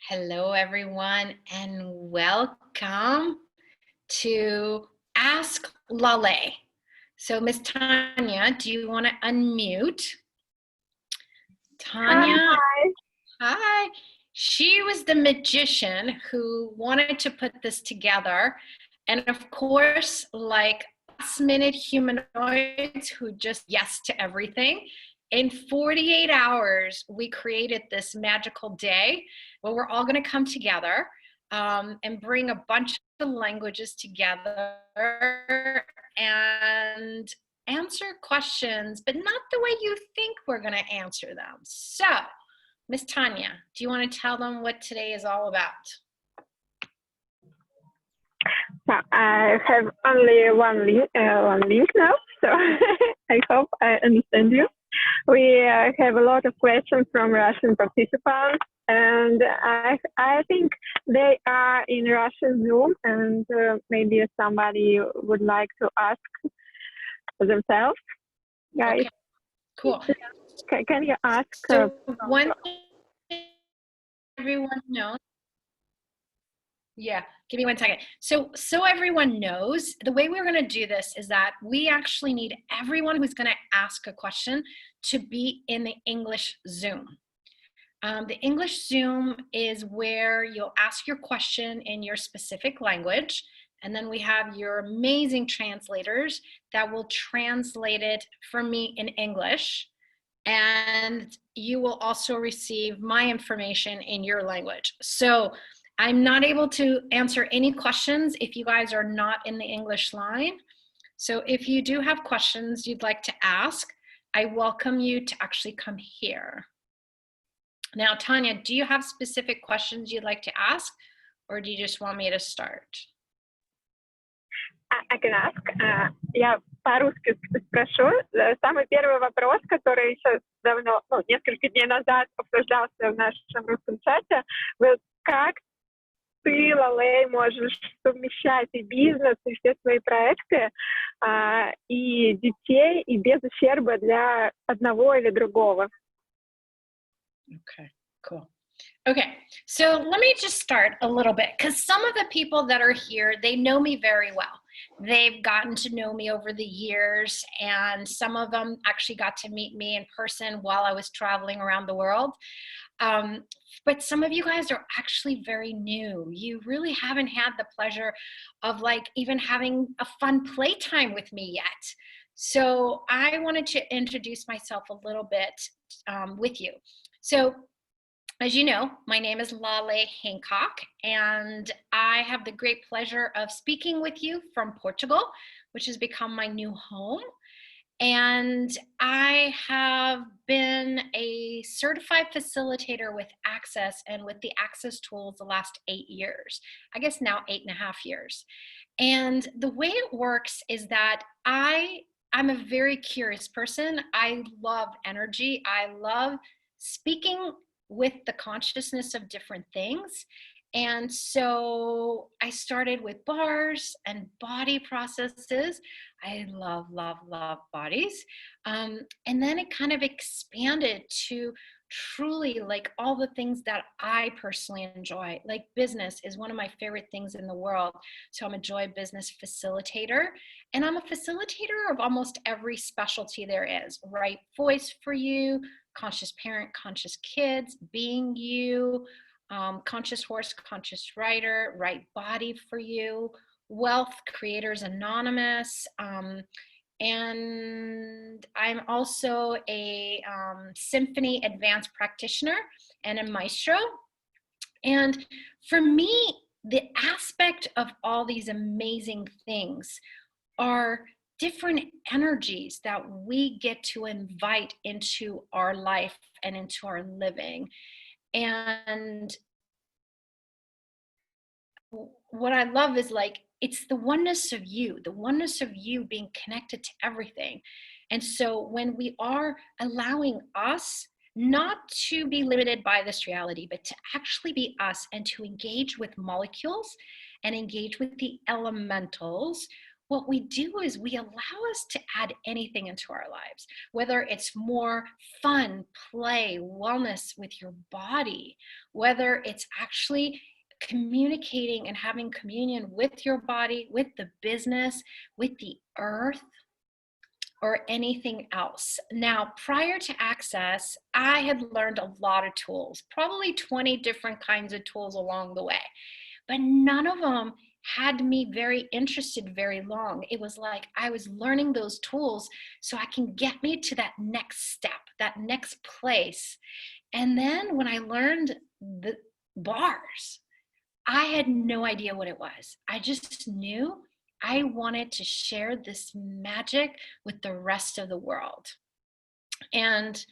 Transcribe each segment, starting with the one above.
Hello, everyone, and welcome to Ask Laleh. So, Miss Tanya, do you want to unmute? Tanya, Hi. hi. She was the magician who wanted to put this together. And of course, like last-minute humanoids who just yes to everything, in 48 hours, we created this magical day where we're all going to come together and bring a bunch of languages together and answer questions, but not the way you think we're going to answer them. So, Miss Tanya, do you want to tell them what today is all about? I have only one link now, so I hope I understand you. We have a lot of questions from Russian participants, and I think they are in Russian Zoom, and maybe somebody would like to ask themselves. Guys, okay, cool. Can you ask? So one thing everyone knows. Yeah, give me 1 second. So everyone knows, the way we're going to do this is that we actually need everyone who's going to ask a question to be in the English Zoom. The English Zoom is where you'll ask your question in your specific language, and then we have your amazing translators that will translate it for me in English, and you will also receive my information in your language. So I'm not able to answer any questions if you guys are not in the English line. So if you do have questions you'd like to ask, I welcome you to actually come here. Now, Tanya, do you have specific questions you'd like to ask, or do you just want me to start? I can ask. Я по-русски спрошу. Самый первый вопрос, который еще давно, несколько дней назад обсуждался в нашем русском чате, был: как ты, Лалей, можешь совмещать и бизнес, и все свои проекты, и детей, и без ущерба для одного или другого? Okay, cool. Okay, so let me just start a little bit, because some of the people that are here, they know me very well. They've gotten to know me over the years, and some of them actually got to meet me in person while I was traveling around the world. But some of you guys are actually very new. You really haven't had the pleasure of like even having a fun playtime with me yet. So I wanted to introduce myself a little bit with you. So as you know, my name is Laleh Hancock, and I have the great pleasure of speaking with you from Portugal, which has become my new home. And I have been a certified facilitator with Access and with the Access tools the last 8 years, I guess now 8.5 years. And the way it works is that I'm a very curious person. I love energy. I love speaking with the consciousness of different things. And so I started with bars and body processes. I love, love, love bodies. And then it kind of expanded to truly like all the things that I personally enjoy. Like business is one of my favorite things in the world. So I'm a joy business facilitator, and I'm a facilitator of almost every specialty there is. Right voice for you, conscious parent, conscious kids, being you, conscious horse, conscious rider, right body for you, wealth, creators anonymous, and I'm also a symphony advanced practitioner and a maestro. And for me, the aspect of all these amazing things are different energies that we get to invite into our life and into our living. And what I love is like, it's the oneness of you being connected to everything. And so when we are allowing us not to be limited by this reality, but to actually be us and to engage with molecules and engage with the elementals, what we do is we allow us to add anything into our lives, whether it's more fun, play, wellness with your body, whether it's actually communicating and having communion with your body, with the business, with the earth, or anything else. Now, prior to Access, I had learned a lot of tools, probably 20 different kinds of tools along the way, but none of them had me very interested very long. It was like I was learning those tools so I can get me to that next step, that next place. And then when I learned the bars, I had no idea what it was. I just knew I wanted to share this magic with the rest of the world. And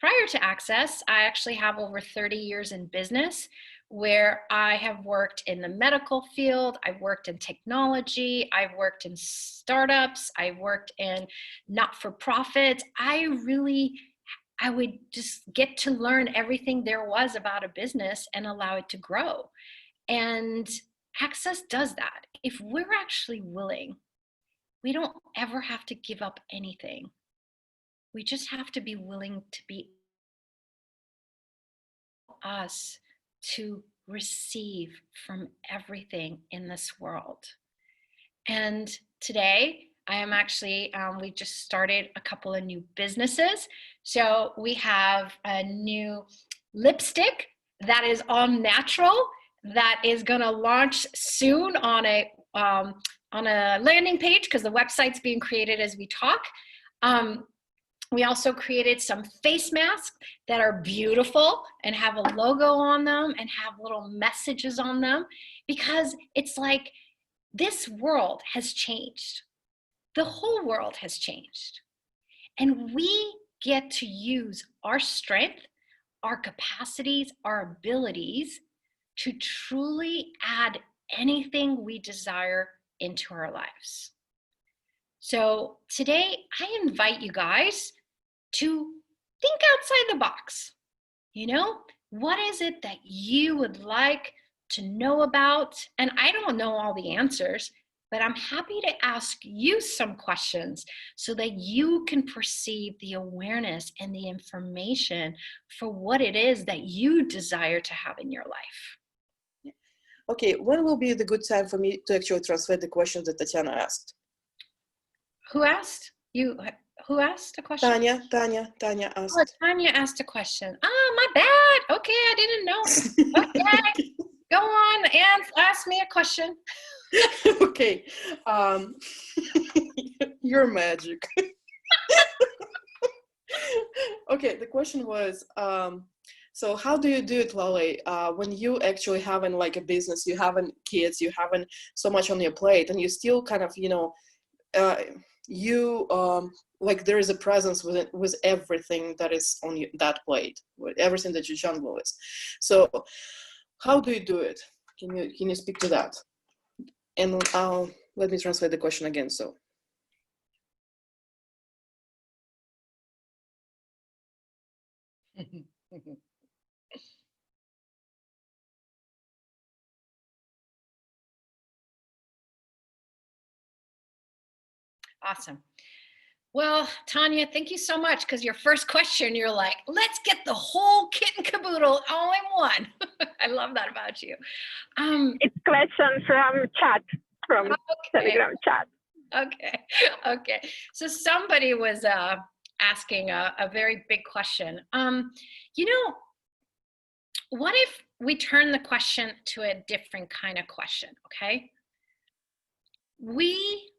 prior to Access, I actually have over 30 years in business where I have worked in the medical field, I've worked in technology, I've worked in startups, I've worked in not-for-profits. I would just get to learn everything there was about a business and allow it to grow. And Access does that. If we're actually willing, we don't ever have to give up anything. We just have to be willing to be us to receive from everything in this world. And today, I am actually, we just started a couple of new businesses. So we have a new lipstick that is all natural that is going to launch soon on a landing page because the website's being created as we talk. We also created some face masks that are beautiful and have a logo on them and have little messages on them because it's like this world has changed. The whole world has changed. And we get to use our strength, our capacities, our abilities to truly add anything we desire into our lives. So today, I invite you guys to think outside the box. You know, what is it that you would like to know about? And I don't know all the answers, but I'm happy to ask you some questions so that you can perceive the awareness and the information for what it is that you desire to have in your life. Okay, when will be the good time for me to actually translate the questions that Tatiana asked? Who asked? Who asked a question? Tanya asked. Oh, Tanya asked a question. Ah, my bad. Okay, I didn't know. Okay, go on and ask me a question. Okay, you're magic. Okay, the question was, so how do you do it, Laleh, when you actually having like a business, you having kids, you having so much on your plate, and you still kind of, you know, like there is a presence with everything that is on that plate, with everything that your jungle is. So how do you do it? Can you speak to that? And let me translate the question again. So. Awesome. Well, Tanya, thank you so much because your first question, you're like, let's get the whole kit and caboodle all in one. I love that about you. It's question from chat, from Telegram chat. Okay. So somebody was asking a very big question. You know, what if we turn the question to a different kind of question, okay? We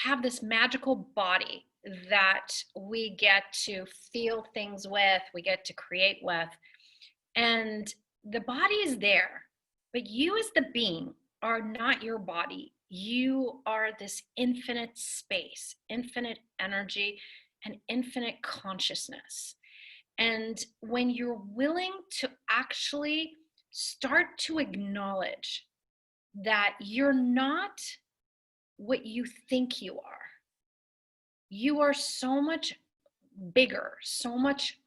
have this magical body that we get to feel things with, we get to create with, and the body is there, but you as the being are not your body. You are this infinite space, infinite energy, and infinite consciousness. And when you're willing to actually start to acknowledge that you're not what you think you are so much bigger, so much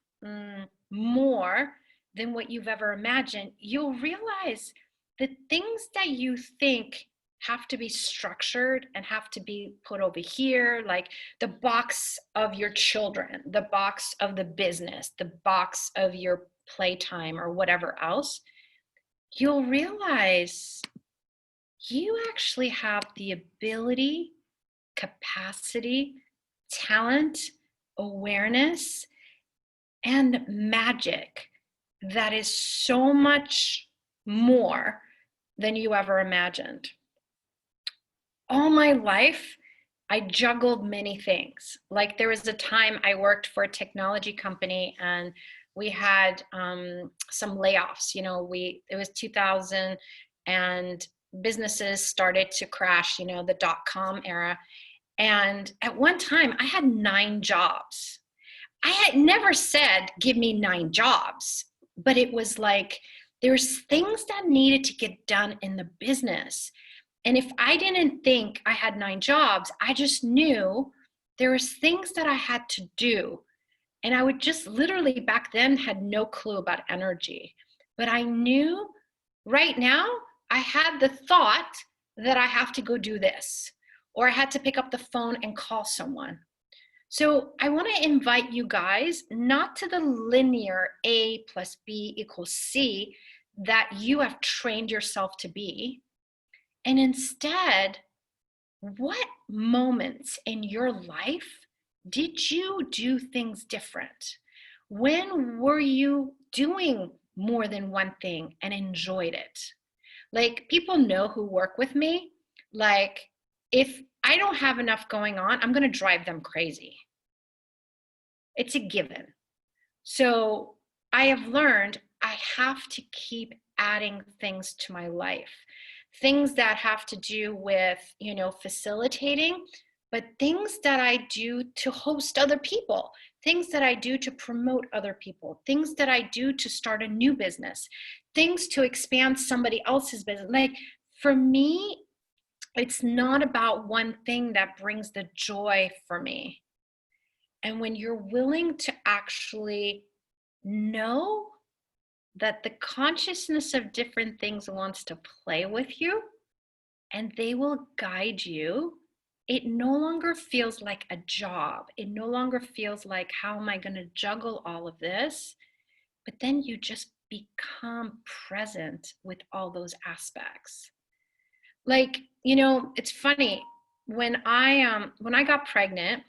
more than what you've ever imagined, you'll realize the things that you think have to be structured and have to be put over here, like the box of your children, the box of the business, the box of your playtime or whatever else, you'll realize you actually have the ability, capacity, talent, awareness, and magic that is so much more than you ever imagined. All my life, I juggled many things. Like there was a time I worked for a technology company and we had some layoffs. It was 2000 and businesses started to crash, the dot-com era. And at one time I had 9 jobs. I had never said, give me 9 jobs, but it was like, there's things that needed to get done in the business. And if I didn't think I had 9 jobs, I just knew there was things that I had to do. And I would just literally back then had no clue about energy. But I knew right now I had the thought that I have to go do this, or I had to pick up the phone and call someone. So I want to invite you guys not to the linear A plus B equals C that you have trained yourself to be. And instead, what moments in your life did you do things different? When were you doing more than one thing and enjoyed it? Like people know who work with me, like if I don't have enough going on, I'm going to drive them crazy. It's a given. So I have learned I have to keep adding things to my life. Things that have to do with, facilitating, but things that I do to host other people, things that I do to promote other people, things that I do to start a new business, things to expand somebody else's business. Like for me, it's not about one thing that brings the joy for me. And when you're willing to actually know that the consciousness of different things wants to play with you and they will guide you, it no longer feels like a job. It no longer feels like, how am I going to juggle all of this? But then you just become present with all those aspects. Like, it's funny, when I got pregnant,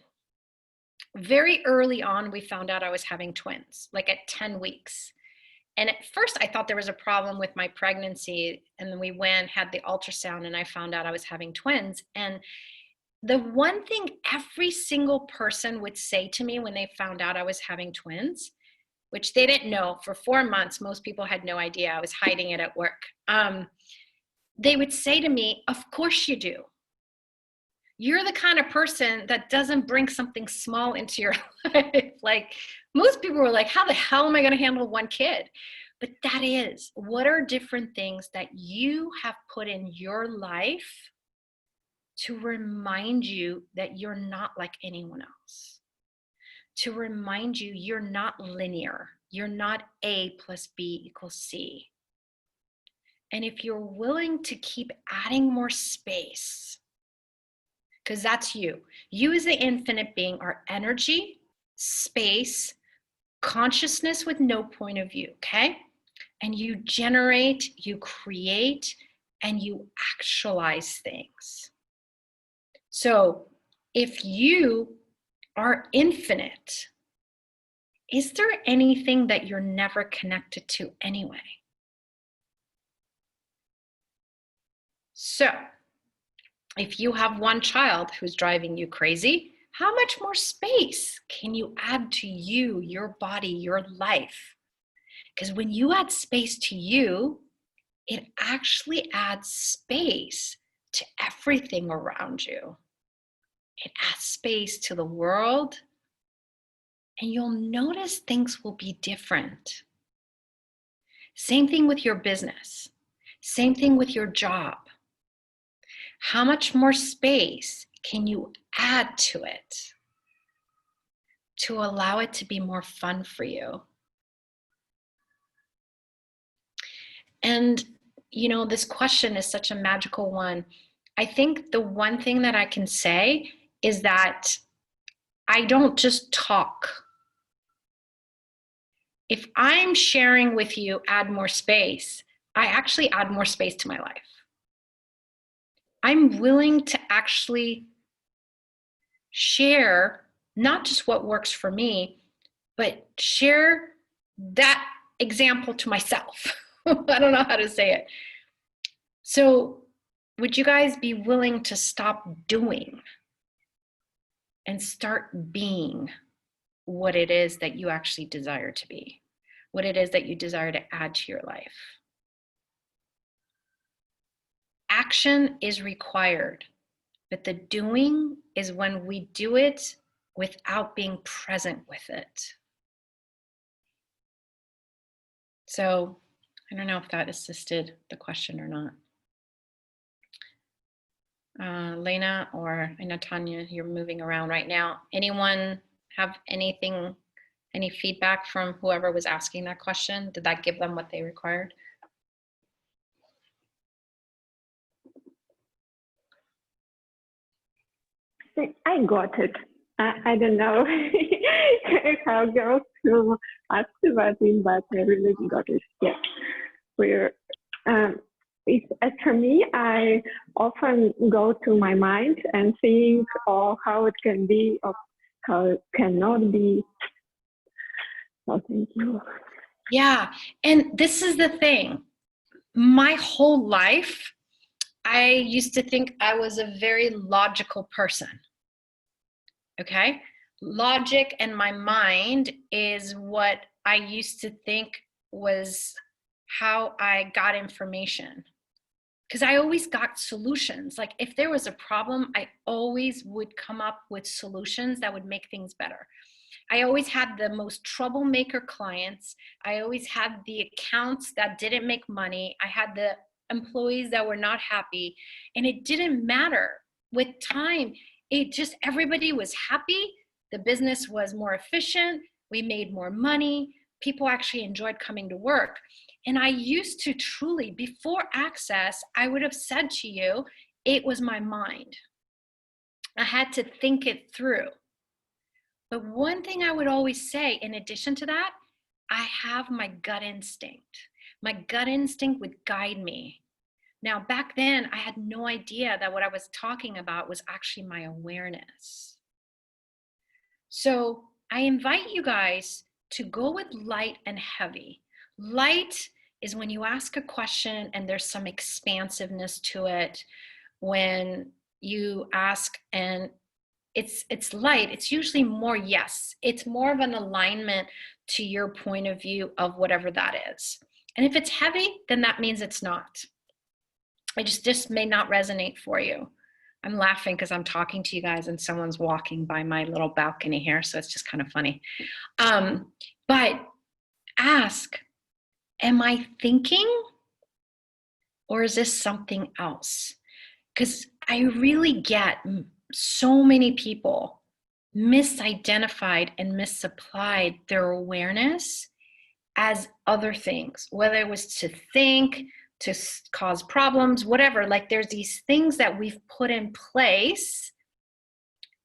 very early on, we found out I was having twins, like at 10 weeks. And at first I thought there was a problem with my pregnancy. And then we went, had the ultrasound, and I found out I was having twins. And the one thing every single person would say to me when they found out I was having twins, which they didn't know for 4 months, most people had no idea, I was hiding it at work. They would say to me, of course you do. You're the kind of person that doesn't bring something small into your life. Like most people were like, how the hell am I going to handle 1 kid? But that is, what are different things that you have put in your life to remind you that you're not like anyone else? To remind you you're not linear. You're not A plus B equals C. And if you're willing to keep adding more space, because that's you. You as the infinite being are energy, space, consciousness with no point of view, okay? And you generate, you create, and you actualize things. So if you are infinite, is there anything that you're never connected to anyway? So if you have one child who's driving you crazy, how much more space can you add to you, your body, your life? Because when you add space to you, it actually adds space to everything around you. It adds space to the world, and you'll notice things will be different. Same thing with your business. Same thing with your job. How much more space can you add to it to allow it to be more fun for you? And, this question is such a magical one. I think the one thing that I can say is that I don't just talk. If I'm sharing with you, add more space, I actually add more space to my life. I'm willing to actually share not just what works for me, but share that example to myself. I don't know how to say it. So, would you guys be willing to stop doing and start being what it is that you actually desire to be, what it is that you desire to add to your life? Action is required, but the doing is when we do it without being present with it. So I don't know if that assisted the question or not. Lena, or I know Tanya, you're moving around right now. Anyone have anything, any feedback from whoever was asking that question? Did that give them what they required? I got it. I don't know how girls will ask about it, but I really got it. Yeah. As for me, I often go to my mind and think, oh, how it can be, or how it cannot be. Oh, thank you. Yeah, and this is the thing. My whole life, I used to think I was a very logical person. Okay? Logic and my mind is what I used to think was how I got information. Because I always got solutions. Like if there was a problem, I always would come up with solutions that would make things better. I always had the most troublemaker clients. I always had the accounts that didn't make money. I had the employees that were not happy. And it didn't matter. With time, it just, everybody was happy. The business was more efficient. We made more money. People actually enjoyed coming to work. And I used to truly, before Access, I would have said to you, it was my mind. I had to think it through. But one thing I would always say, in addition to that, I have my gut instinct. My gut instinct would guide me. Now, back then, I had no idea that what I was talking about was actually my awareness. So I invite you guys to go with light and heavy. Light is when you ask a question and there's some expansiveness to it. When you ask and it's light, it's usually more yes. It's more of an alignment to your point of view of whatever that is. And if it's heavy, then that means it's not. It just may not resonate for you. I'm laughing because I'm talking to you guys and someone's walking by my little balcony here, so it's just kind of funny. But ask, am I thinking or is this something else? Because I really get so many people misidentified and misapplied their awareness as other things, whether it was to think, to cause problems, whatever. Like there's these things that we've put in place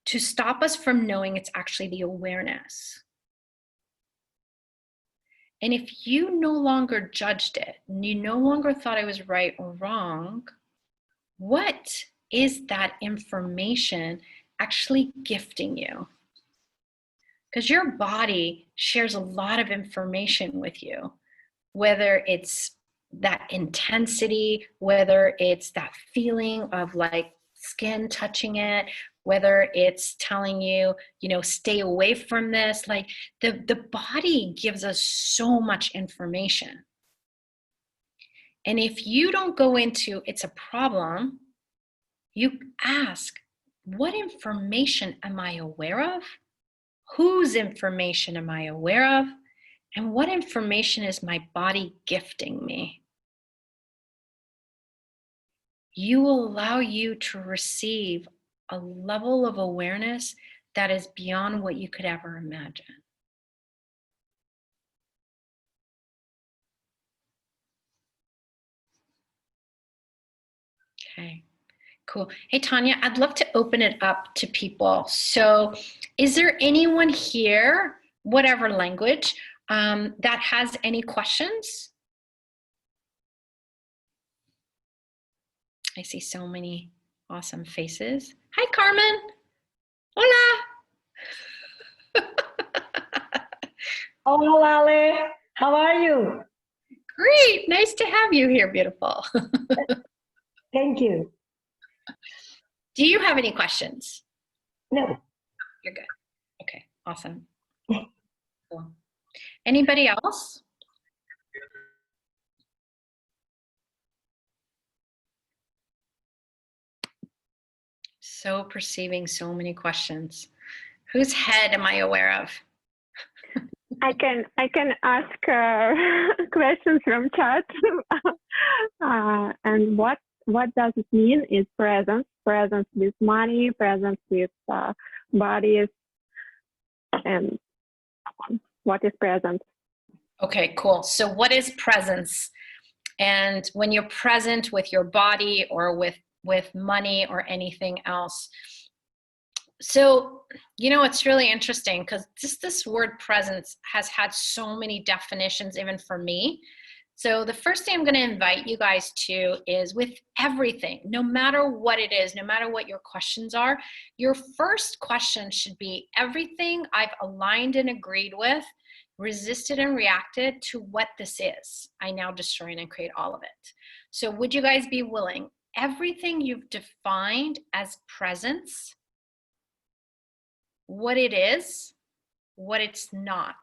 to stop us from knowing it's actually the awareness. And if you no longer judged it, and you no longer thought it was right or wrong, what is that information actually gifting you? Because your body shares a lot of information with you, whether it's that intensity, whether it's that feeling of like skin touching it, whether it's telling you, you know, stay away from this. Like the body gives us so much information. And if you don't go into it's a problem, you ask, what information am I aware of? Whose information am I aware of? And what information is my body gifting me? You will allow you to receive a level of awareness that is beyond what you could ever imagine. Okay, Cool. Hey, Tanya, I'd love to open it up to people. So is there anyone here, whatever language, that has any questions? I see so many awesome faces. Hi, Carmen. Hola. Oh, Laleh, how are you? Great. Nice to have you here, beautiful. Thank you. Do you have any questions? No. You're good. Okay, awesome. Cool. Anybody else? So perceiving so many questions. Whose head am I aware of? I can ask questions from chat. And what does it mean is presence? Presence with money, presence with bodies, and what is presence? Okay, cool. So what is presence? And when you're present with your body or with money or anything else. So, you know, it's really interesting because just this word presence has had so many definitions, even for me. So the first thing I'm going to invite you guys to is with everything, no matter what it is, no matter what your questions are, your first question should be everything I've aligned and agreed with, resisted and reacted to what this is. I now destroy and create all of it. So would you guys be willing, everything you've defined as presence, what it is, what it's not,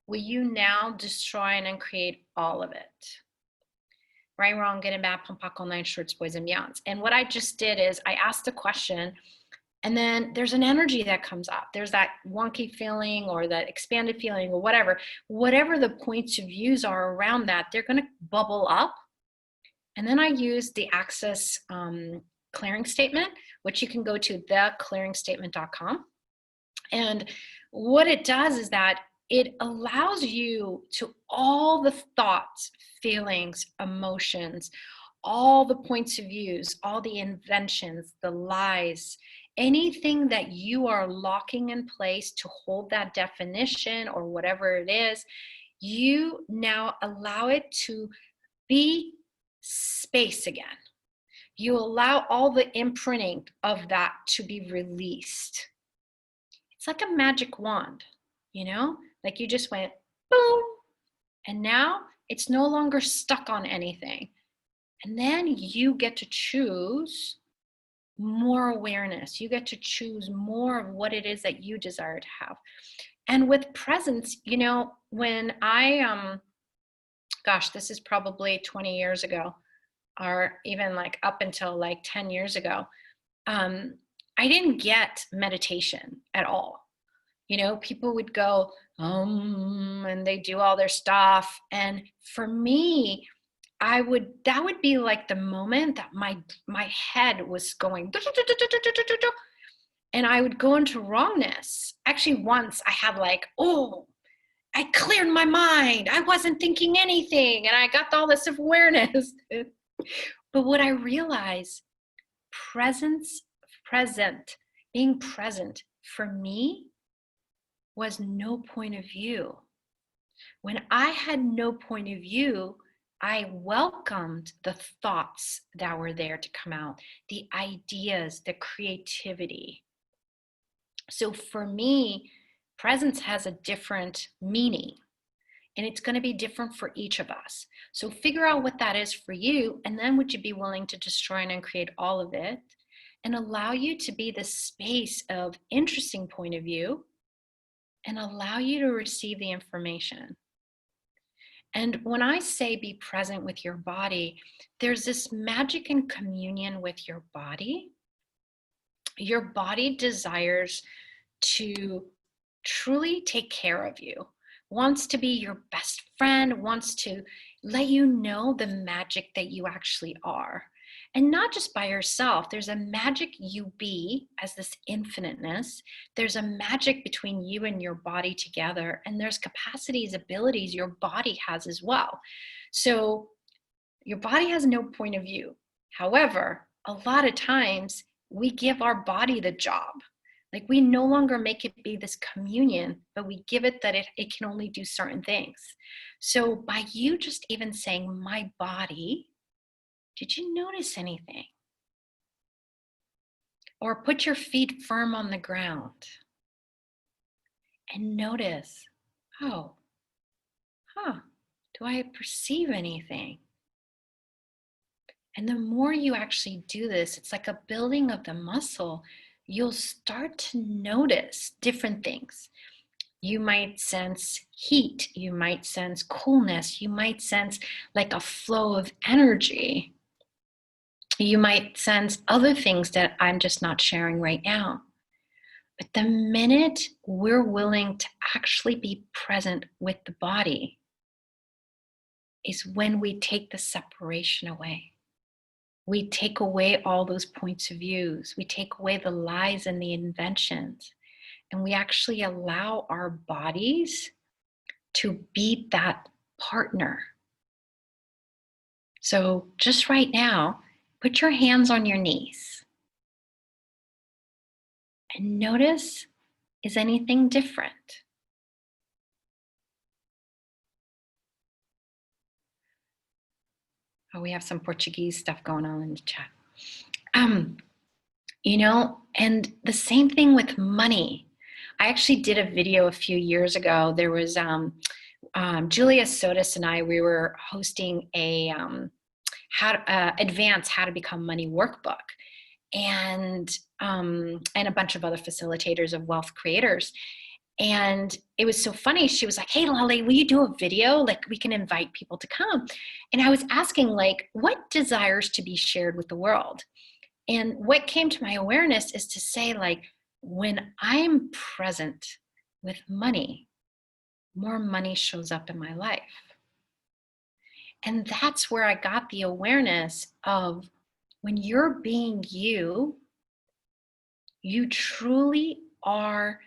will you now destroy and create all of it? Right, wrong, good and bad, pumpak, all nine shorts, boys and beyonds. And what I just did is I asked the question, and then there's an energy that comes up. There's that wonky feeling or that expanded feeling or whatever. Whatever the points of views are around that, they're going to bubble up. And then I use the Access clearing statement, which you can go to theclearingstatement.com. And what it does is that it allows you to all the thoughts, feelings, emotions, all the points of views, all the inventions, the lies, anything that you are locking in place to hold that definition or whatever it is, you now allow it to be space again. You allow all the imprinting of that to be released. It's like a magic wand, you know, like you just went boom, and now it's no longer stuck on anything. And then you get to choose more awareness. You get to choose more of what it is that you desire to have. And with presence, you know, when I, gosh, this is probably 20 years ago, or even like up until like 10 years ago, I didn't get meditation at all. You know, people would go, and they do all their stuff. And for me, that would be like the moment that my head was going, and I would go into wrongness. Actually, once I had like, oh, I cleared my mind. I wasn't thinking anything. And I got all this awareness. But what I realized, being present for me was no point of view. When I had no point of view, I welcomed the thoughts that were there to come out, the ideas, the creativity. So for me, presence has a different meaning, and it's going to be different for each of us. So figure out what that is for you, and then would you be willing to destroy and create all of it and allow you to be the space of interesting point of view and allow you to receive the information. And when I say be present with your body, there's this magic and communion with your body. Your body desires to truly take care of you, wants to be your best friend, wants to let you know the magic that you actually are. And not just by yourself. There's a magic you be as this infiniteness. There's a magic between you and your body together. And there's capacities, abilities your body has as well. So your body has no point of view. However, a lot of times we give our body the job. Like we no longer make it be this communion, but we give it that it can only do certain things. So by you just even saying, my body, did you notice anything? Or put your feet firm on the ground and notice, oh, do I perceive anything? And the more you actually do this, it's like a building of the muscle. You'll start to notice different things. You might sense heat, you might sense coolness, you might sense like a flow of energy. You might sense other things that I'm just not sharing right now. But the minute we're willing to actually be present with the body is when we take the separation away. We take away all those points of views. We take away the lies and the inventions. And we actually allow our bodies to be that partner. So just right now, put your hands on your knees and notice, is anything different? Oh, we have some Portuguese stuff going on in the chat. You know, and the same thing with money. I actually did a video a few years ago. There was Julia Sotis and I, we were hosting a advanced how to become money workbook, and a bunch of other facilitators of wealth creators. And it was so funny. She was like, hey, Laleh, will you do a video? Like, we can invite people to come. And I was asking, like, what desires to be shared with the world? And what came to my awareness is to say, like, when I'm present with money, more money shows up in my life. And that's where I got the awareness of when you're being you, you truly are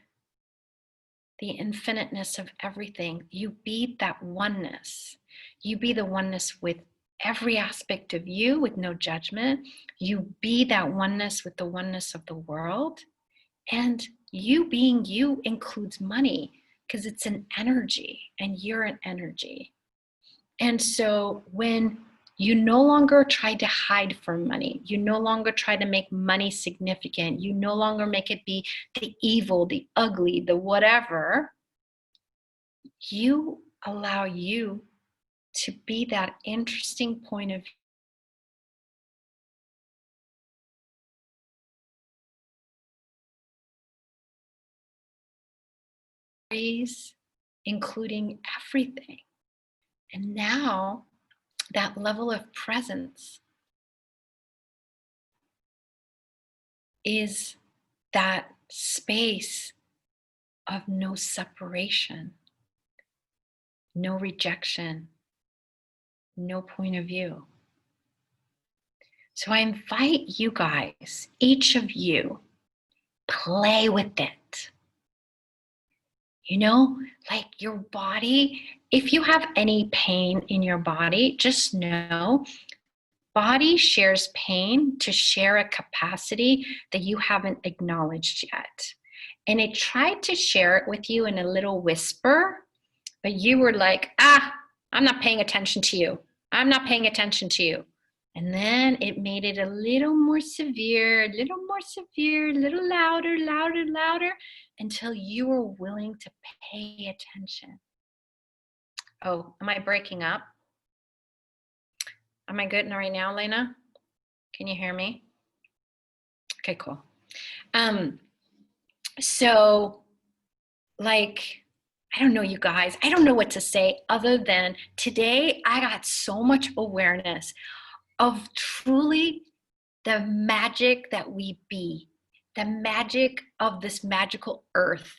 the infiniteness of everything. You be that oneness. You be the oneness with every aspect of you with no judgment. You be that oneness with the oneness of the world. And you being you includes money because it's an energy and you're an energy. And so when you no longer try to hide from money, you no longer try to make money significant, you no longer make it be the evil, the ugly, the whatever, you allow you to be that interesting point of views, including everything. And now that level of presence is that space of no separation, no rejection, no point of view. So I invite you guys, each of you, play with it. You know, like your body, if you have any pain in your body, just know body shares pain to share a capacity that you haven't acknowledged yet. And it tried to share it with you in a little whisper, but you were like, I'm not paying attention to you. I'm not paying attention to you. And then it made it a little more severe, a little more severe, a little louder, louder, louder, until you were willing to pay attention. Oh, am I breaking up? Am I good right now, Lena? Can you hear me? Okay, cool. So, like, I don't know, you guys. I don't know what to say other than today I got so much awareness of truly the magic that we be, the magic of this magical earth,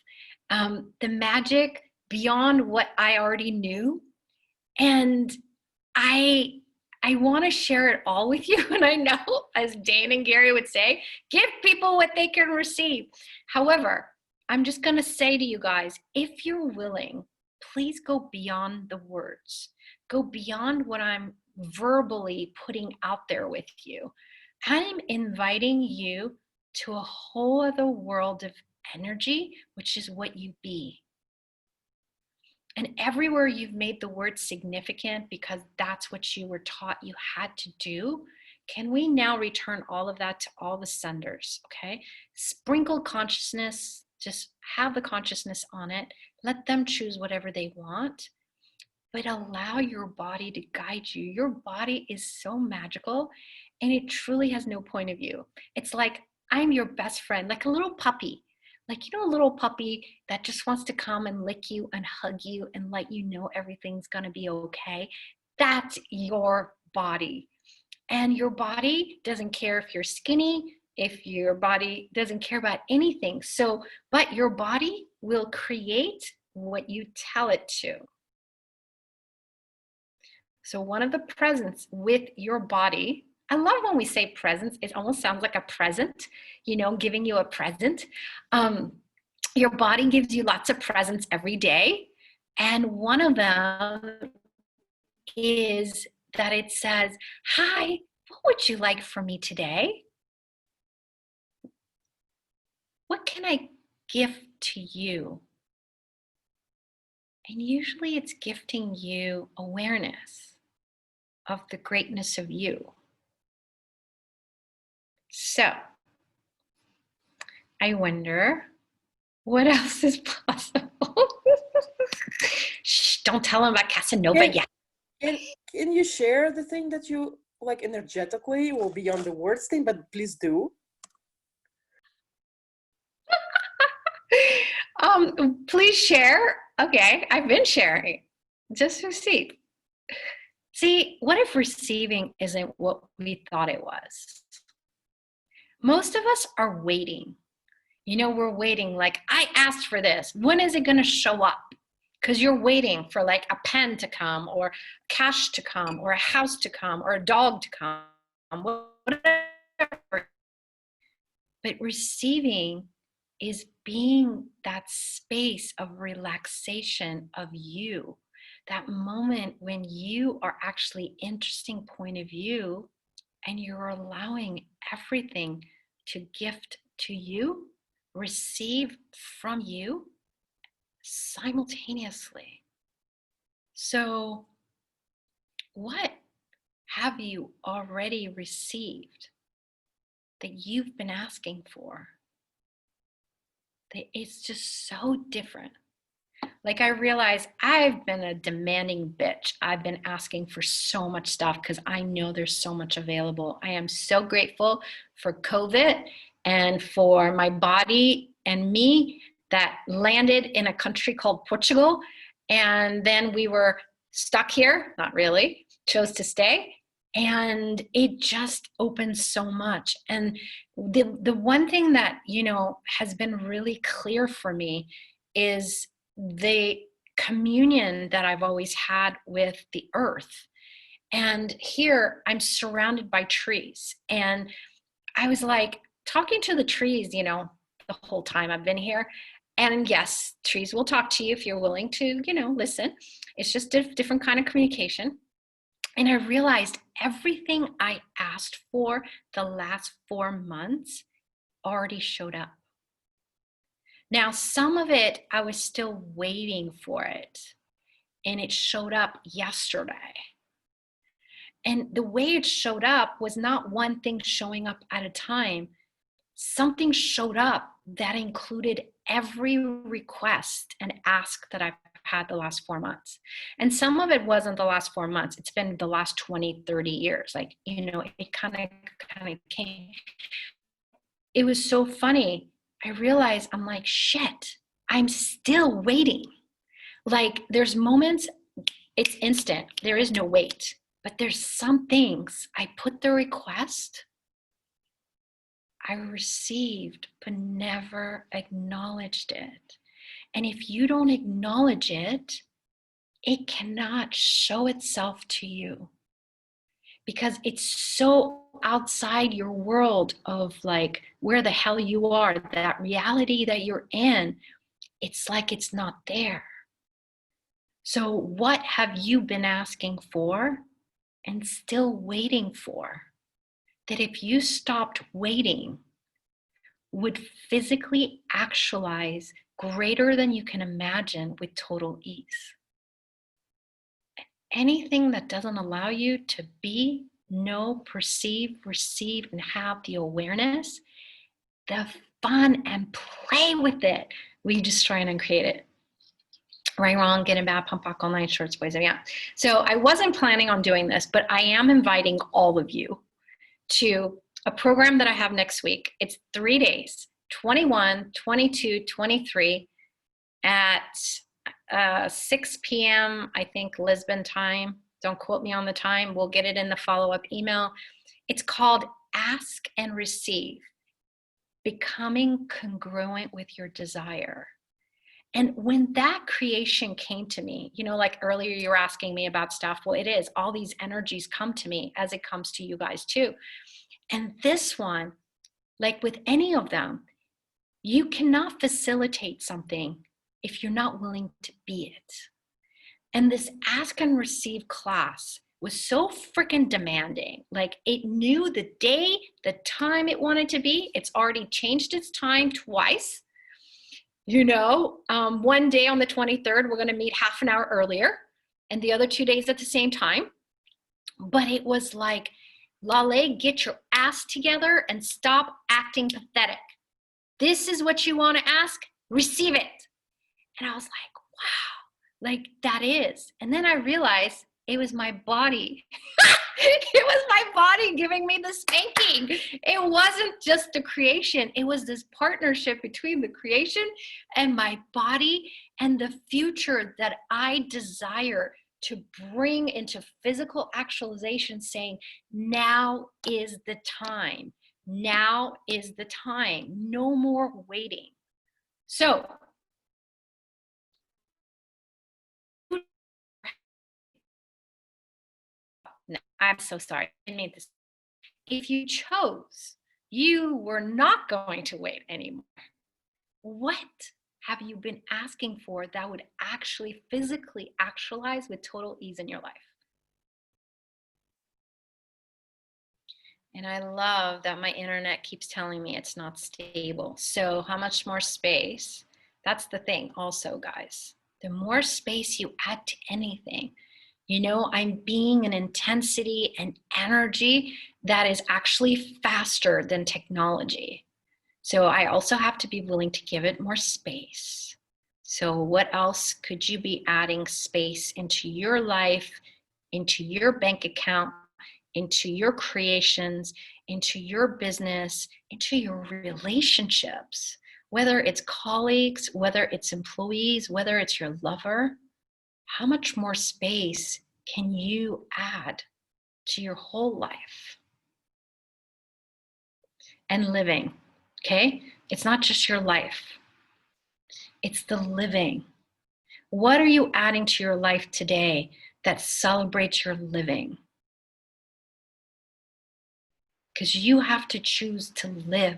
the magic beyond what I already knew. And I want to share it all with you. And I know, as Dane and Gary would say, give people what they can receive. However, I'm just going to say to you guys, if you're willing, please go beyond the words. Go beyond what I'm verbally putting out there with you. I'm inviting you to a whole other world of energy, which is what you be. And everywhere you've made the word significant because that's what you were taught you had to do, can we now return all of that to all the senders, okay? Sprinkle consciousness, just have the consciousness on it. Let them choose whatever they want, but allow your body to guide you. Your body is so magical and it truly has no point of view. It's like I'm your best friend, like a little puppy. Like, you know, a little puppy that just wants to come and lick you and hug you and let you know everything's gonna be okay. That's your body. And your body doesn't care if you're skinny, if your body doesn't care about anything. So, but your body will create what you tell it to. So one of the presents with your body, I love when we say presents, it almost sounds like a present, you know, giving you a present. Your body gives you lots of presents every day. And one of them is that it says, hi, what would you like from me today? What can I gift to you? And usually it's gifting you awareness of the greatness of you. So I wonder what else is possible. Shh, don't tell them about Casanova yet. Can you share the thing that you like energetically or beyond the words thing, but please do. Please share. Okay, I've been sharing. Just receive. See, what if receiving isn't what we thought it was? Most of us are waiting. You know, we're waiting like, I asked for this. When is it going to show up? Because you're waiting for like a pen to come or cash to come or a house to come or a dog to come, whatever. But receiving is being that space of relaxation of you, that moment when you are actually interesting point of view and you're allowing everything to gift to you, receive from you simultaneously. So what have you already received that you've been asking for? That it's just so different. Like I realize I've been a demanding bitch. I've been asking for so much stuff because I know there's so much available. I am so grateful for COVID and for my body and me that landed in a country called Portugal. And then we were stuck here, not really, chose to stay. And it just opened so much. And the one thing that, you know, has been really clear for me is the communion that I've always had with the earth. And here I'm surrounded by trees. And I was like talking to the trees, you know, the whole time I've been here. And yes, trees will talk to you if you're willing to, you know, listen. It's just a different kind of communication. And I realized everything I asked for the last 4 months already showed up. Now, some of it, I was still waiting for it, and it showed up yesterday. And the way it showed up was not one thing showing up at a time. Something showed up that included every request and ask that I've had the last 4 months. And some of it wasn't the last 4 months. It's been the last 20, 30 years. Like, you know, it kind of came. It was so funny. I realized I'm like, shit, I'm still waiting. Like there's moments, it's instant. There is no wait. But there's some things I put the request, I received, but never acknowledged it. And if you don't acknowledge it, it cannot show itself to you because it's so outside your world of like where the hell you are, that reality that you're in. It's like it's not there. So what have you been asking for and still waiting for? that if you stopped waiting, would physically actualize greater than you can imagine with total ease. Anything that doesn't allow you to be, know, perceive, receive, and have the awareness, the fun, and play with it, we destroy and uncreate it. Right, wrong, good and bad, pump back all night, shorts, boys, yeah. So I wasn't planning on doing this, but I am inviting all of you to a program that I have next week. It's 3 days, 21, 22, 23 at 6 p.m., I think, Lisbon time. Don't quote me on the time. We'll get it in the follow-up email. It's called Ask and Receive, Becoming Congruent with Your Desire. And when that creation came to me, you know, like earlier you were asking me about stuff. Well, it is. All these energies come to me as it comes to you guys too. And this one, like with any of them, you cannot facilitate something if you're not willing to be it. And this Ask and Receive class was so freaking demanding. Like, it knew the day, the time it wanted to be. It's already changed its time twice. You know, one day on the 23rd, we're going to meet half an hour earlier, and the other 2 days at the same time. But it was like, Laleh, get your ass together and stop acting pathetic. This is what you want to ask, receive it. And I was like, wow, like that is. And then I realized it was my body. It was my body giving me the spanking. It wasn't just the creation. It was this partnership between the creation and my body and the future that I desire to bring into physical actualization, saying, now is the time. Now is the time. No more waiting. So, no, I'm so sorry. I made this. If you chose, you were not going to wait anymore. What have you been asking for that would actually physically actualize with total ease in your life? And I love that my internet keeps telling me it's not stable. So how much more space? That's the thing also, guys. The more space you add to anything, you know, I'm being an intensity and energy that is actually faster than technology. So I also have to be willing to give it more space. So what else could you be adding space into your life, into your bank account, into your creations, into your business, into your relationships, whether it's colleagues, whether it's employees, whether it's your lover? How much more space can you add to your whole life? And living, okay? It's not just your life. It's the living. What are you adding to your life today that celebrates your living? Because you have to choose to live,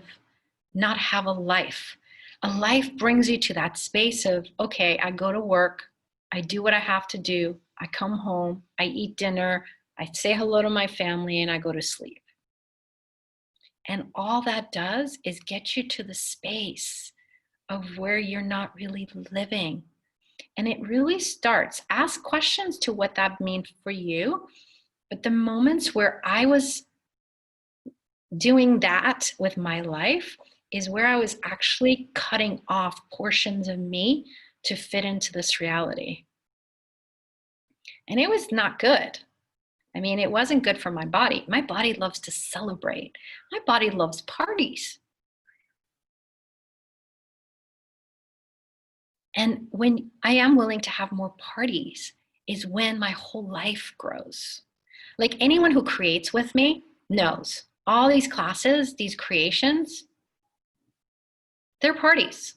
not have a life. A life brings you to that space of, okay, I go to work, I do what I have to do, I come home, I eat dinner, I say hello to my family, and I go to sleep. And all that does is get you to the space of where you're not really living. And it really starts, ask questions to what that means for you. But the moments where I was doing that with my life is where I was actually cutting off portions of me to fit into this reality. And it was not good. I mean, it wasn't good for my body. My body loves to celebrate. My body loves parties. And when I am willing to have more parties is when my whole life grows. Like anyone who creates with me knows all these classes, these creations, they're parties.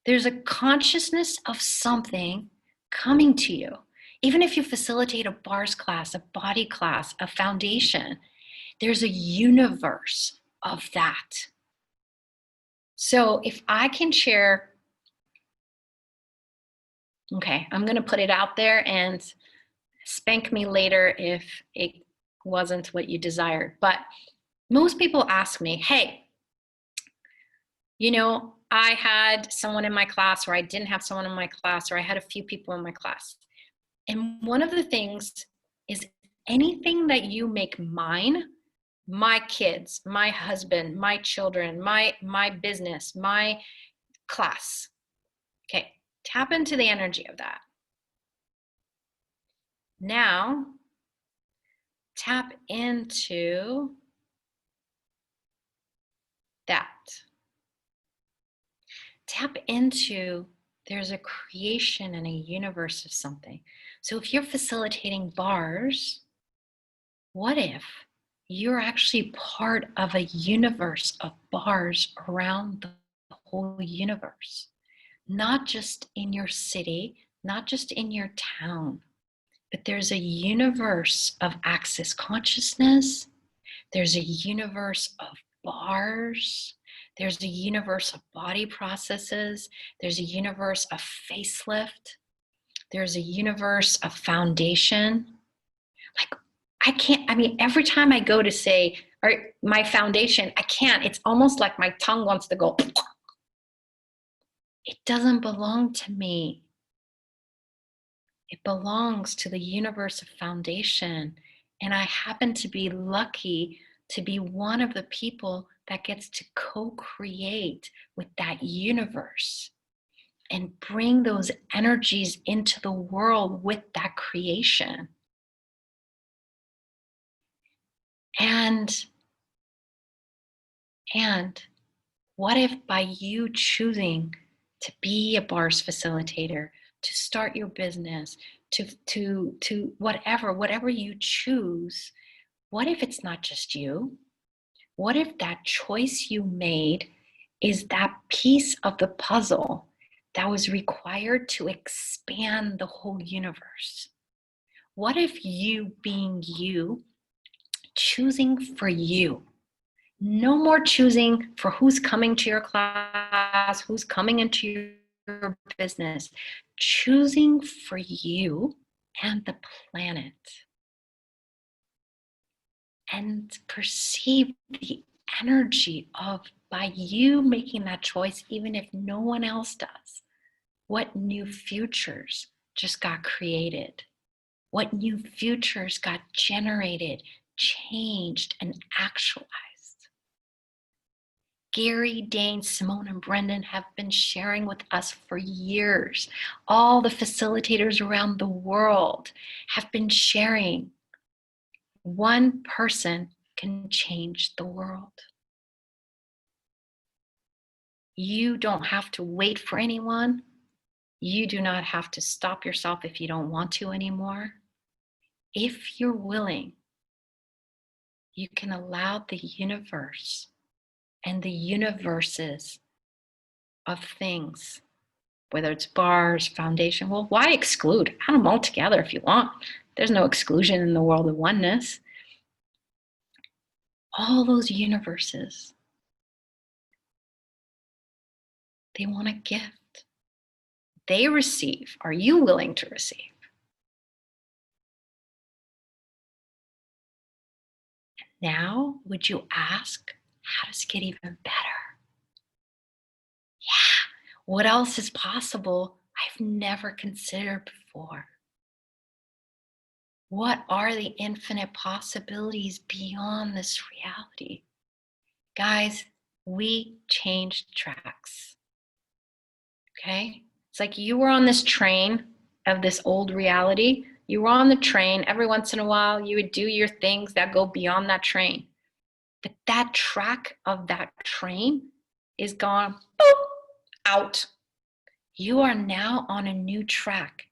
There's a consciousness of something coming to you. Even if you facilitate a bars class, a body class, a foundation, there's a universe of that. So if I can share, okay, I'm going to put it out there and spank me later if it wasn't what you desired. But most people ask me, hey, you know, I had someone in my class, or I didn't have someone in my class, or I had a few people in my class. And one of the things is anything that you make mine, my kids, my husband, my children, my business, my class. Okay, tap into the energy of that. Now, tap into that. Tap into there's a creation and a universe of something. So if you're facilitating bars, what if you're actually part of a universe of bars around the whole universe? Not just in your city, not just in your town, but there's a universe of access consciousness. There's a universe of bars. There's a universe of body processes. There's a universe of facelift. There's a universe of foundation. Like, every time I go to say, or my foundation, I can't. It's almost like my tongue wants to go. It doesn't belong to me. It belongs to the universe of foundation. And I happen to be lucky to be one of the people that gets to co-create with that universe and bring those energies into the world with that creation. And what if by you choosing to be a bars facilitator, to start your business, to whatever you choose, what if it's not just you? What if that choice you made is that piece of the puzzle that was required to expand the whole universe? What if you being you, choosing for you, no more choosing for who's coming to your class, who's coming into your business, choosing for you and the planet. And perceive the energy of, by you making that choice, even if no one else does, what new futures just got created, what new futures got generated, changed, and actualized. Gary, Dane, Simone, and Brendan have been sharing with us for years. All the facilitators around the world have been sharing. One person can change the world. You don't have to wait for anyone. You do not have to stop yourself if you don't want to anymore. If you're willing, you can allow the universe and the universes of things, whether it's bars, foundation. Well, why exclude? Add them all together if you want. There's no exclusion in the world of oneness. All those universes, they want a gift. They receive. Are you willing to receive? Now, would you ask, how does it get even better? Yeah, what else is possible I've never considered before? What are the infinite possibilities beyond this reality? Guys, we changed tracks. Okay? It's like you were on this train of this old reality. You were on the train. Every once in a while, you would do your things that go beyond that train. But that track of that train is gone, boop, out. You are now on a new track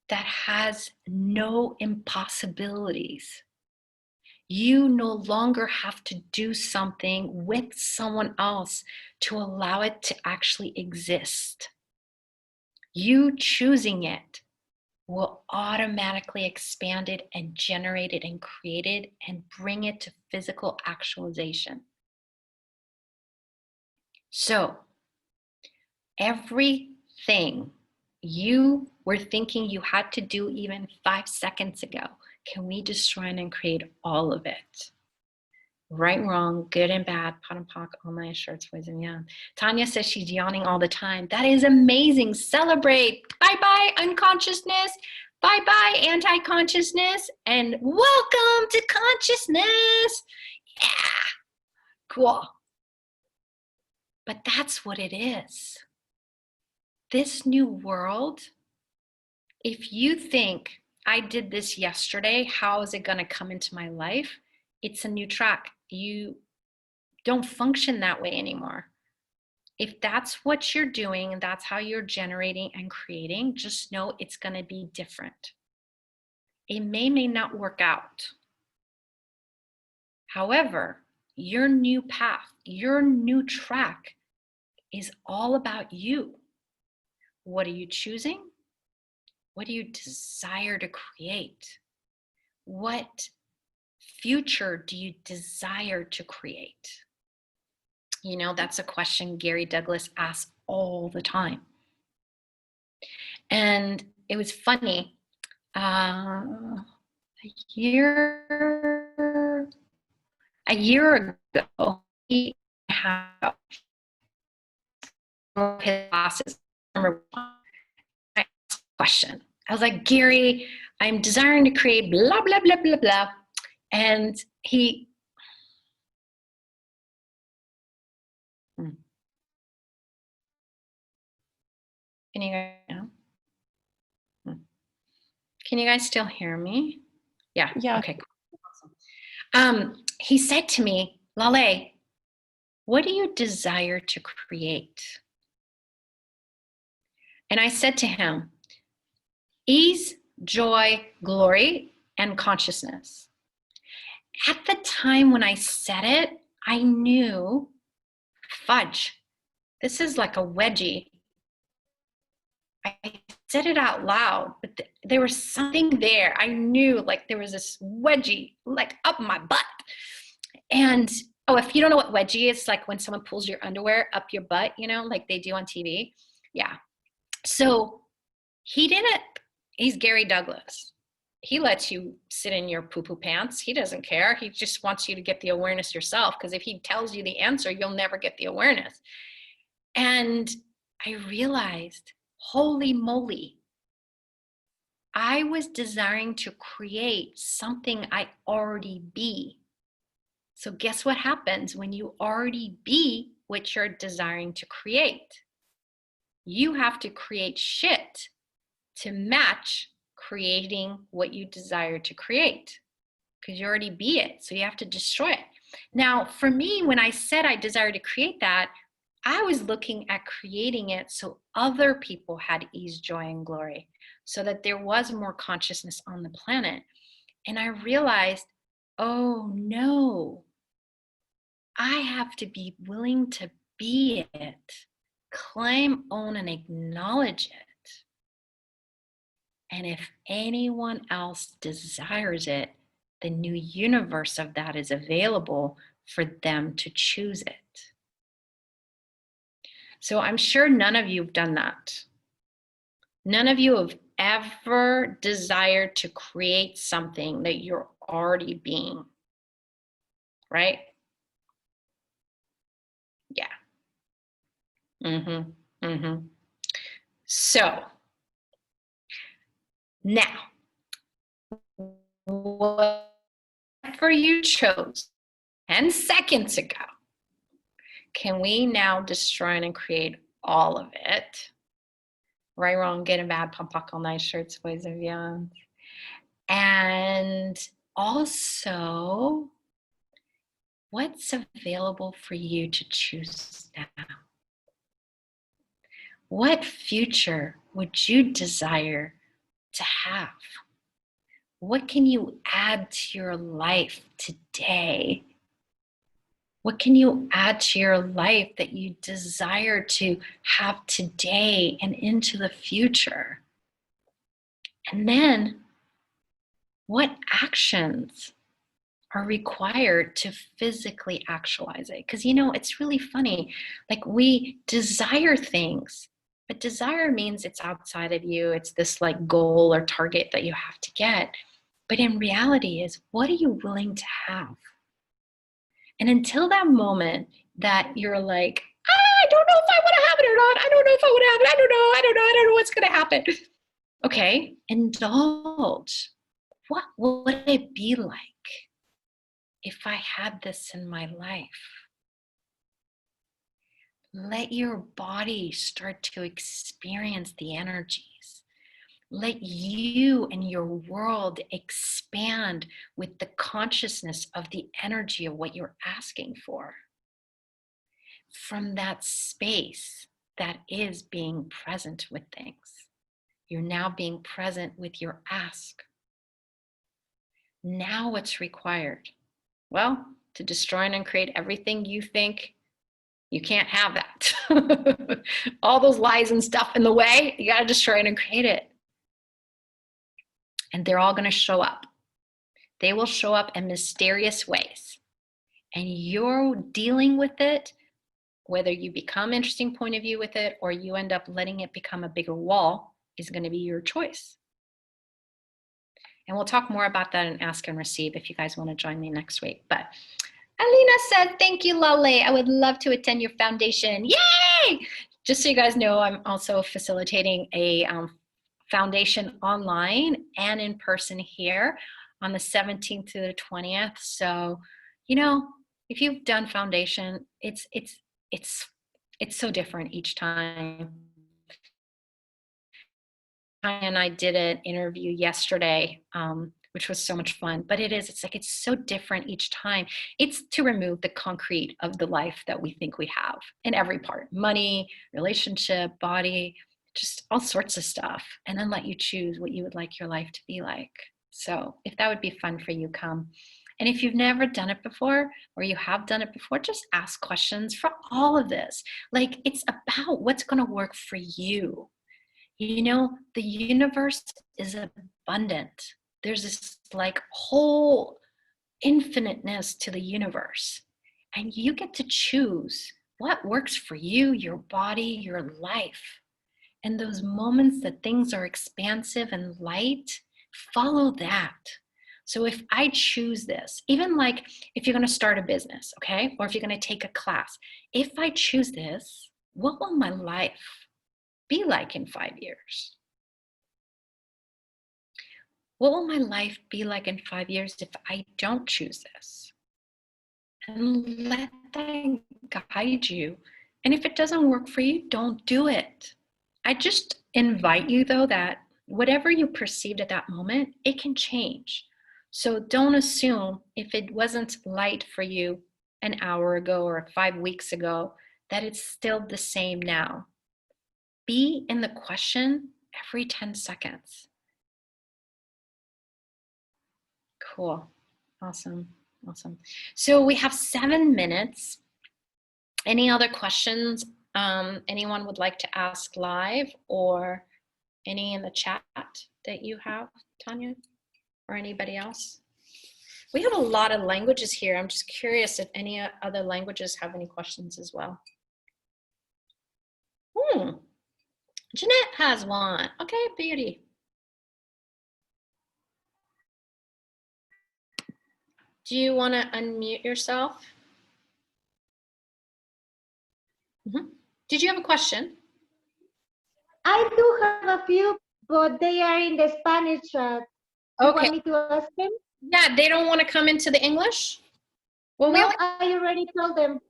that has no impossibilities. You no longer have to do something with someone else to allow it to actually exist. You choosing it will automatically expand it and generate it and create it and bring it to physical actualization. So everything you were thinking you had to do even 5 seconds ago. Can we destroy and create all of it? Right, wrong, good and bad, pot and pock, all night shirts, boys and young. Tanya says she's yawning all the time. That is amazing. Celebrate. Bye-bye, unconsciousness. Bye-bye, anti-consciousness. And welcome to consciousness. Yeah, cool. But that's what it is. This new world, if you think I did this yesterday, how is it going to come into my life? It's a new track. You don't function that way anymore. If that's what you're doing and that's how you're generating and creating, just know it's going to be different. It may not work out. However, your new path, your new track is all about you. What are you choosing? What do you desire to create? What future do you desire to create? You know, that's a question Gary Douglas asks all the time. And it was funny. A year ago, he had his classes. I asked a question. I was like, Gary, I'm desiring to create blah, blah, blah, blah, blah. And he, can you guys know? Can you guys still hear me? Yeah. Yeah. Okay. Awesome. He said to me, Laleh, what do you desire to create? And I said to him, ease, joy, glory, and consciousness. At the time when I said it, I knew, fudge, this is like a wedgie. I said it out loud, but there was something there. I knew like there was this wedgie like up my butt. And oh, if you don't know what wedgie is, like when someone pulls your underwear up your butt, you know, like they do on TV. Yeah. So he didn't, he's Gary Douglas. He lets you sit in your poo-poo pants. He doesn't care. He just wants you to get the awareness yourself, because if he tells you the answer, you'll never get the awareness. And I realized, holy moly, I was desiring to create something I already be. So guess what happens when you already be what you're desiring to create? You have to create shit to match creating what you desire to create, because you already be it. So you have to destroy it. Now, for me, when I said I desire to create that, I was looking at creating it so other people had ease, joy, and glory, so that there was more consciousness on the planet. And I realized, oh no, I have to be willing to be it, claim, own, and acknowledge it. And if anyone else desires it, the new universe of that is available for them to choose it. So I'm sure none of you have done that. None of you have ever desired to create something that you're already being, right? Yeah. So now, whatever you chose 10 seconds ago, can we now destroy and create all of it? Right, wrong, good and bad, pump, all night shirts, boys and beyond. And also, what's available for you to choose now? What future would you desire to have? What can you add to your life today? What can you add to your life that you desire to have today and into the future? And then, what actions are required to physically actualize it? Because, you know, it's really funny. Like, we desire things, But desire means it's outside of you. It's this like goal or target that you have to get. But in reality is, what are you willing to have? And until that moment that you're like, I don't know if I want to have it or not. I don't know if I want to have it. I don't know what's going to happen. Okay, indulge. What would it be like if I had this in my life? Let your body start to experience the energies. Let you and your world expand with the consciousness of the energy of what you're asking for. From that space that is being present with things, you're now being present with your ask. Now what's required? Well, to destroy and uncreate everything you think you can't have that. All those lies and stuff in the way, you got to destroy it and create it. And they're all going to show up. They will show up in mysterious ways. And you're dealing with it, whether you become interesting point of view with it or you end up letting it become a bigger wall, is going to be your choice. And we'll talk more about that in Ask and Receive if you guys want to join me next week. But Alina said, thank you, Laleh. I would love to attend your foundation. Yay! Just so you guys know, I'm also facilitating a foundation online and in person here on the 17th to the 20th. So, you know, if you've done foundation, it's so different each time. And I did an interview yesterday, which was so much fun, but it's so different each time. It's to remove the concrete of the life that we think we have in every part, money, relationship, body, just all sorts of stuff. And then let you choose what you would like your life to be like. So if that would be fun for you, come. And if you've never done it before, or you have done it before, just ask questions for all of this. Like, it's about what's going to work for you. You know, the universe is abundant. There's this like whole infiniteness to the universe. And you get to choose what works for you, your body, your life. And those moments that things are expansive and light, follow that. So if I choose this, even like if you're going to start a business, okay, or if you're going to take a class, if I choose this, what will my life be like in 5 years? What will my life be like in 5 years if I don't choose this? And let that guide you. And if it doesn't work for you, don't do it. I just invite you, though, that whatever you perceived at that moment, it can change. So don't assume if it wasn't light for you an hour ago or 5 weeks ago, that it's still the same now. Be in the question every 10 seconds. Cool. Awesome. Awesome. So we have 7 minutes. Any other questions anyone would like to ask live, or any in the chat that you have, Tanya, or anybody else? We have a lot of languages here. I'm just curious if any other languages have any questions as well. Jeanette has one. Okay, beauty. Do you want to unmute yourself? Did you have a question? I do have a few, but they are in the Spanish chat. You Okay. want me to ask them? Yeah, they don't want to come into the English? Well, No, I already told them.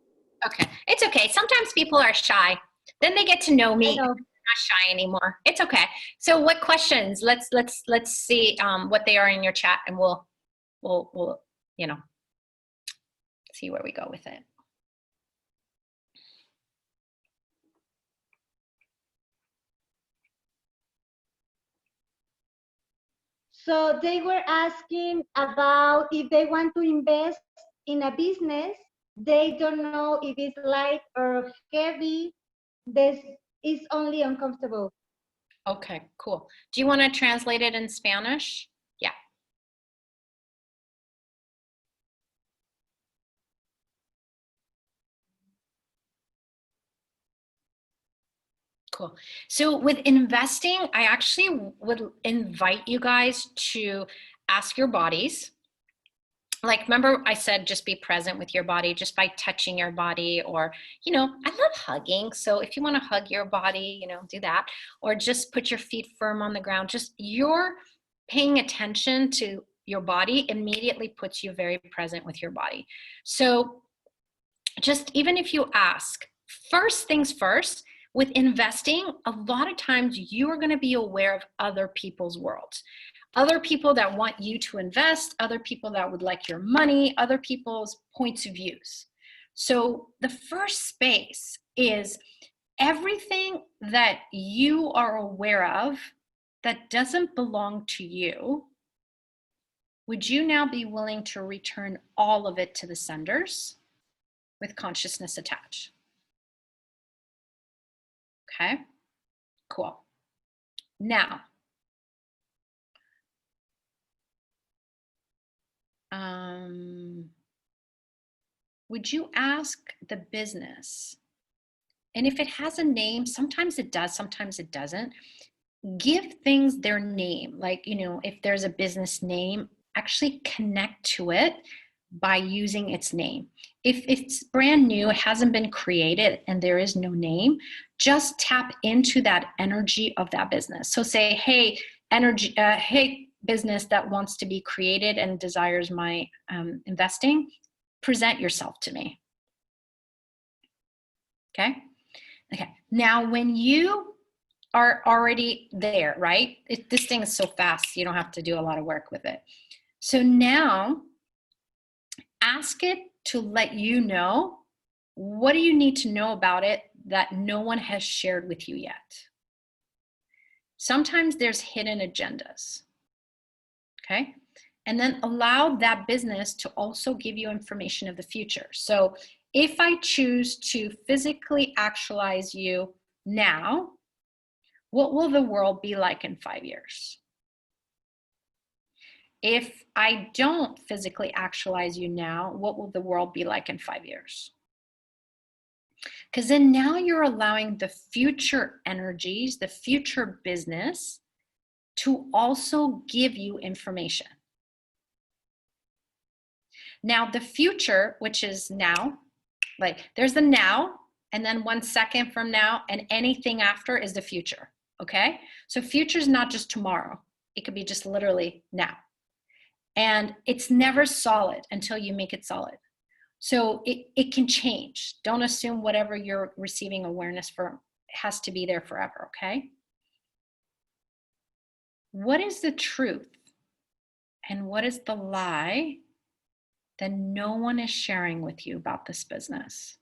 Okay, it's okay. Sometimes people are shy. Then they get to know me. I know. I'm not shy anymore. It's okay. So what questions? Let's see what they are in your chat, and we'll you know, see where we go with it. So they were asking about if they want to invest in a business. They don't know if it's light or heavy. This is only uncomfortable. Okay, cool. Do you want to translate it in Spanish? Yeah. Cool. So with investing, I actually would invite you guys to ask your bodies. Like, remember I said, just be present with your body just by touching your body, or, I love hugging. So if you want to hug your body, do that, or just put your feet firm on the ground. Just you're paying attention to your body immediately puts you very present with your body. So just even if you ask, first things first, with investing, a lot of times you are going to be aware of other people's worlds, other people that want you to invest, other people that would like your money, other people's points of views. So the first space is everything that you are aware of that doesn't belong to you. Would you now be willing to return all of it to the senders with consciousness attached? Okay, cool. Now, would you ask the business, and if it has a name, sometimes it does, sometimes it doesn't, give things their name. Like, if there's a business name, actually connect to it by using its name. If it's brand new, it hasn't been created, and there is no name, just tap into that energy of that business. So say, hey, hey, business that wants to be created and desires my investing, present yourself to me. Okay. Now, when you are already there, right? This thing is so fast, you don't have to do a lot of work with it. So now, ask it to let you know, what do you need to know about it that no one has shared with you yet? Sometimes there's hidden agendas, okay? And then allow that business to also give you information of the future. So if I choose to physically actualize you now, what will the world be like in 5 years? If I don't physically actualize you now, what will the world be like in 5 years? Because then now you're allowing the future energies, the future business, to also give you information. Now, the future, which is now, like there's the now, and then 1 second from now, and anything after is the future, okay? So future is not just tomorrow. It could be just literally now. And it's never solid until you make it solid. So it can change. Don't assume whatever you're receiving awareness for has to be there forever, okay? What is the truth and what is the lie that no one is sharing with you about this business?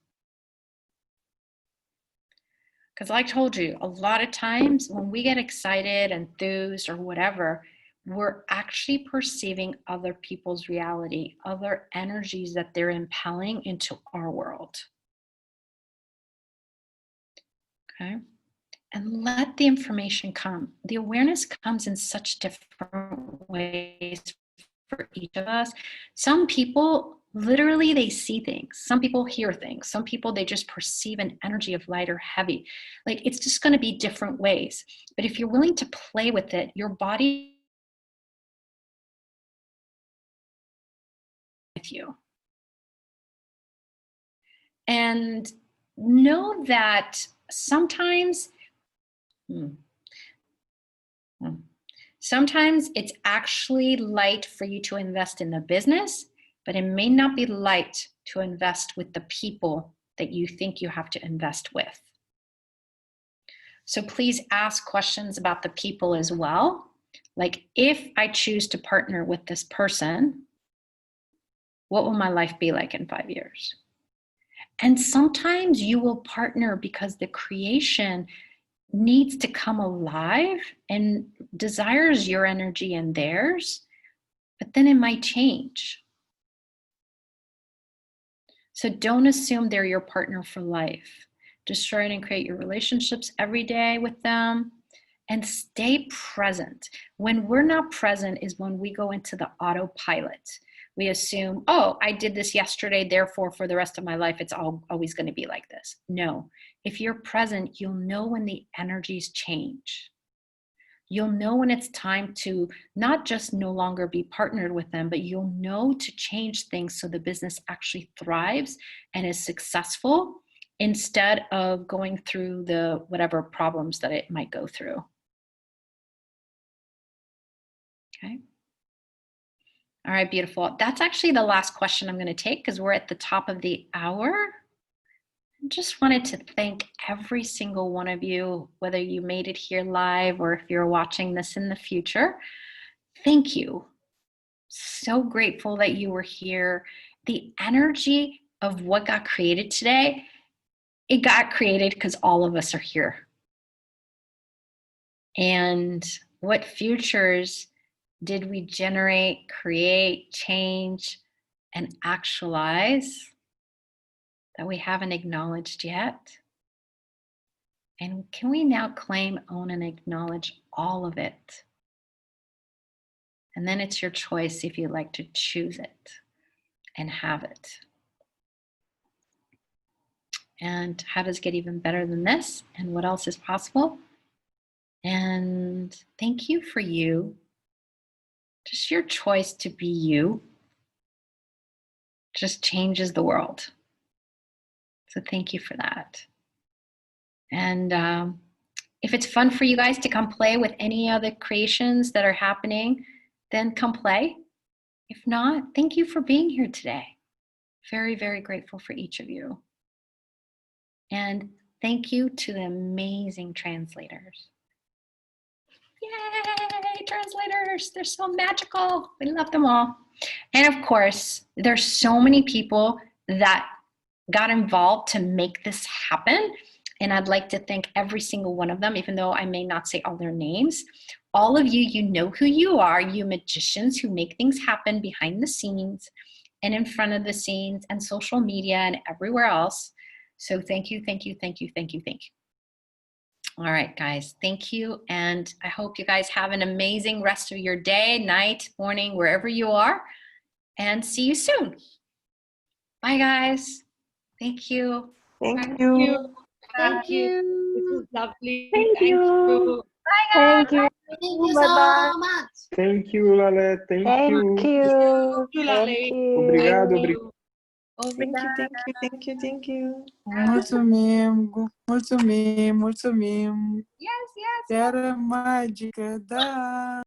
Because like I told you, a lot of times when we get excited, enthused, or whatever, we're actually perceiving other people's reality, other energies that they're impelling into our world. Okay? And let the information come. The awareness comes in such different ways for each of us. Some people, literally, they see things. Some people hear things. Some people, they just perceive an energy of light or heavy. Like, it's just going to be different ways. But if you're willing to play with it, your body with you. And know that sometimes it's actually light for you to invest in the business, but it may not be light to invest with the people that you think you have to invest with. So please ask questions about the people as well. Like, if I choose to partner with this person, what will my life be like in 5 years? And sometimes you will partner because the creation needs to come alive and desires your energy and theirs, but then it might change. So don't assume they're your partner for life. Destroy and create your relationships every day with them and stay present. When we're not present is when we go into the autopilot. We assume, oh, I did this yesterday, therefore for the rest of my life, it's always going to be like this. No, If you're present, you'll know when the energies change. You'll know when it's time to not just no longer be partnered with them, but you'll know to change things so the business actually thrives and is successful instead of going through the whatever problems that it might go through. Okay. All right, beautiful. That's actually the last question I'm going to take because we're at the top of the hour. I just wanted to thank every single one of you, whether you made it here live or if you're watching this in the future. Thank you. So grateful that you were here. The energy of what got created today, it got created because all of us are here. And what futures did we generate, create, change, and actualize that we haven't acknowledged yet? And can we now claim, own, and acknowledge all of it? And then it's your choice if you'd like to choose it and have it. And how does it get even better than this? And what else is possible? And thank you for you. Just your choice to be you just changes the world. So thank you for that. And if it's fun for you guys to come play with any other creations that are happening, then come play. If not, thank you for being here today. Very, very grateful for each of you. And thank you to the amazing translators. Yay, translators, they're so magical. We love them all. And of course, there's so many people that got involved to make this happen. And I'd like to thank every single one of them, even though I may not say all their names. All of you, you know who you are, you magicians who make things happen behind the scenes and in front of the scenes and social media and everywhere else. So thank you, thank you, thank you, thank you, thank you. All right, guys, thank you. And I hope you guys have an amazing rest of your day, night, morning, wherever you are. And see you soon. Bye, guys. Thank you. Thank you. Thank you. This is lovely. Thank you. Bye, guys. Thank you. Thank you Bye-bye. so much. Thank you, Laleh. Thank you. Thank you. Thank you, Laleh. Thank you. Obrigado, Thank obrigado. you. Thank you. Muito mesmo, muito mesmo, muito mesmo. Yes, yes. Era mágica da